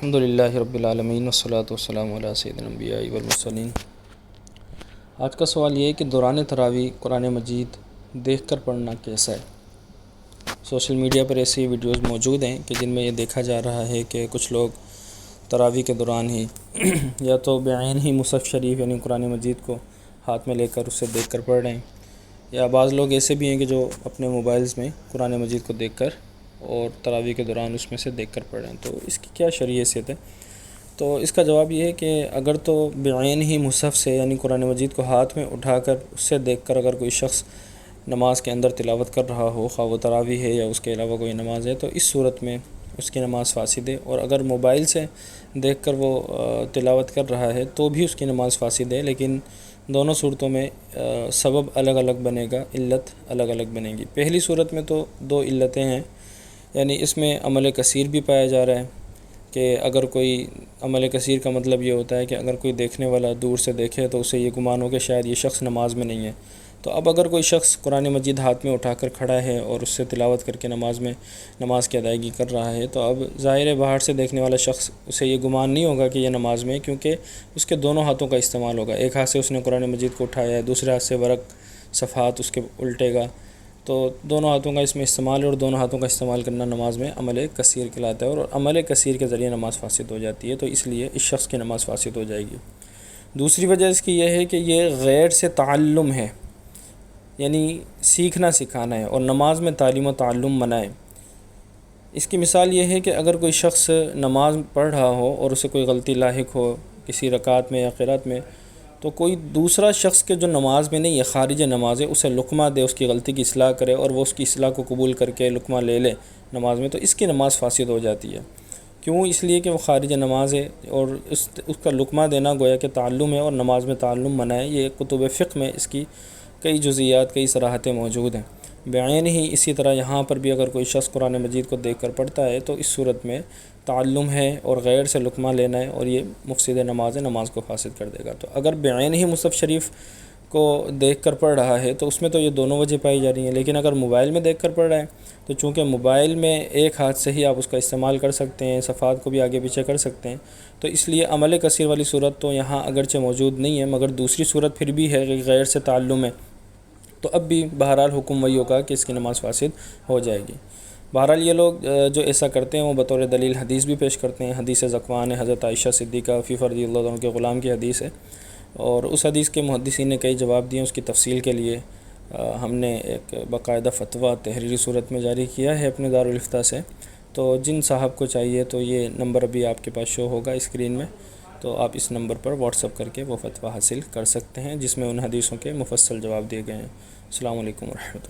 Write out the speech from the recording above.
الحمدللہ رب العالمین والصلاة والسلام علی سید الانبیاء والمرسلین۔ آج کا سوال یہ ہے کہ دوران تراویح قرآن مجید دیکھ کر پڑھنا کیسا ہے؟ سوشل میڈیا پر ایسی ویڈیوز موجود ہیں کہ جن میں یہ دیکھا جا رہا ہے کہ کچھ لوگ تراویح کے دوران ہی یا تو بعین ہی مصحف شریف یعنی قرآن مجید کو ہاتھ میں لے کر اسے دیکھ کر پڑھ رہے ہیں، یا بعض لوگ ایسے بھی ہیں کہ جو اپنے موبائلز میں قرآن مجید کو دیکھ کر اور تراویح کے دوران اس میں سے دیکھ کر پڑھ رہے ہیں۔ تو اس کی کیا شرعی حیثیت ہے؟ تو اس کا جواب یہ ہے کہ اگر تو بعین ہی مصحف سے یعنی قرآن مجید کو ہاتھ میں اٹھا کر اس سے دیکھ کر اگر کوئی شخص نماز کے اندر تلاوت کر رہا ہو، خواہ وہ تراویح ہے یا اس کے علاوہ کوئی نماز ہے، تو اس صورت میں اس کی نماز فاسد ہے۔ اور اگر موبائل سے دیکھ کر وہ تلاوت کر رہا ہے تو بھی اس کی نماز فاسد ہے، لیکن دونوں صورتوں میں سبب الگ الگ بنے گا، علت الگ الگ بنے گی۔ پہلی صورت میں تو دو علتیں ہیں، یعنی اس میں عمل کثیر بھی پایا جا رہا ہے کہ اگر کوئی عمل کثیر کا مطلب یہ ہوتا ہے کہ اگر کوئی دیکھنے والا دور سے دیکھے تو اسے یہ گمان ہو کہ شاید یہ شخص نماز میں نہیں ہے، تو اب اگر کوئی شخص قرآن مجید ہاتھ میں اٹھا کر کھڑا ہے اور اس سے تلاوت کر کے نماز کی ادائیگی کر رہا ہے، تو اب ظاہر ہے باہر سے دیکھنے والا شخص اسے یہ گمان نہیں ہوگا کہ یہ نماز میں ہے، کیونکہ اس کے دونوں ہاتھوں کا استعمال ہوگا۔ ایک ہاتھ سے اس نے قرآن مجید کو اٹھایا ہے، دوسرے ہاتھ سے ورق صفحات اس کے الٹے گا، تو دونوں ہاتھوں کا اس میں استعمال ہے، اور دونوں ہاتھوں کا استعمال کرنا نماز میں عمل کثیر کہلاتا ہے، اور عمل کثیر کے ذریعے نماز فاسد ہو جاتی ہے، تو اس لیے اس شخص کی نماز فاسد ہو جائے گی۔ دوسری وجہ اس کی یہ ہے کہ یہ غیر سے تعلم ہے، یعنی سیکھنا سکھانا ہے، اور نماز میں تعلیم و تعلم منع ہے۔ اس کی مثال یہ ہے کہ اگر کوئی شخص نماز پڑھ رہا ہو اور اسے کوئی غلطی لاحق ہو کسی رکعت میں یا قرات میں، تو کوئی دوسرا شخص کے جو نماز میں نہیں ہے، خارج نماز ہے، اسے لقمہ دے، اس کی غلطی کی اصلاح کرے اور وہ اس کی اصلاح کو قبول کر کے لقمہ لے لے نماز میں، تو اس کی نماز فاسد ہو جاتی ہے۔ کیوں؟ اس لیے کہ وہ خارج نماز ہے، اور اس کا لقمہ دینا گویا کہ تعلم ہے، اور نماز میں تعلم منع ہے۔ یہ کتب فقہ میں اس کی کئی جزئیات، کئی صراحتیں موجود ہیں۔ بعین ہی اسی طرح یہاں پر بھی اگر کوئی شخص قرآن مجید کو دیکھ کر پڑھتا ہے تو اس صورت میں تعلم ہے اور غیر سے لقمہ لینا ہے، اور یہ مفسد نماز ہے، نماز کو فاسد کر دے گا۔ تو اگر بعین ہی مصحف شریف کو دیکھ کر پڑھ رہا ہے تو اس میں تو یہ دونوں وجہ پائی جا رہی ہیں، لیکن اگر موبائل میں دیکھ کر پڑھ رہا ہے تو چونکہ موبائل میں ایک ہاتھ سے ہی آپ اس کا استعمال کر سکتے ہیں، صفحات کو بھی آگے پیچھے کر سکتے ہیں، تو اس لیے عمل کثیر والی صورت تو یہاں اگرچہ موجود نہیں ہے، مگر دوسری صورت پھر بھی ہے کہ غیر سے تعلم ہے، تو اب بھی بہرحال حکم وہی ہوگا کہ اس کی نماز فاسد ہو جائے گی۔ بہرحال یہ لوگ جو ایسا کرتے ہیں وہ بطور دلیل حدیث بھی پیش کرتے ہیں۔ حدیث ذکوان ہے، حضرت عائشہ صدیقہ فی رضی اللہ عنہ کے غلام کی حدیث ہے، اور اس حدیث کے محدثین نے کئی جواب دیے۔ اس کی تفصیل کے لیے ہم نے ایک باقاعدہ فتویٰ تحریری صورت میں جاری کیا ہے اپنے دارالافتاء سے، تو جن صاحب کو چاہیے تو یہ نمبر ابھی آپ کے پاس شو ہوگا اسکرین میں، تو آپ اس نمبر پر واٹس اپ کر کے وہ فتویٰ حاصل کر سکتے ہیں، جس میں ان حدیثوں کے مفصل جواب دیے گئے ہیں۔ السلام علیکم ورحمۃ اللہ۔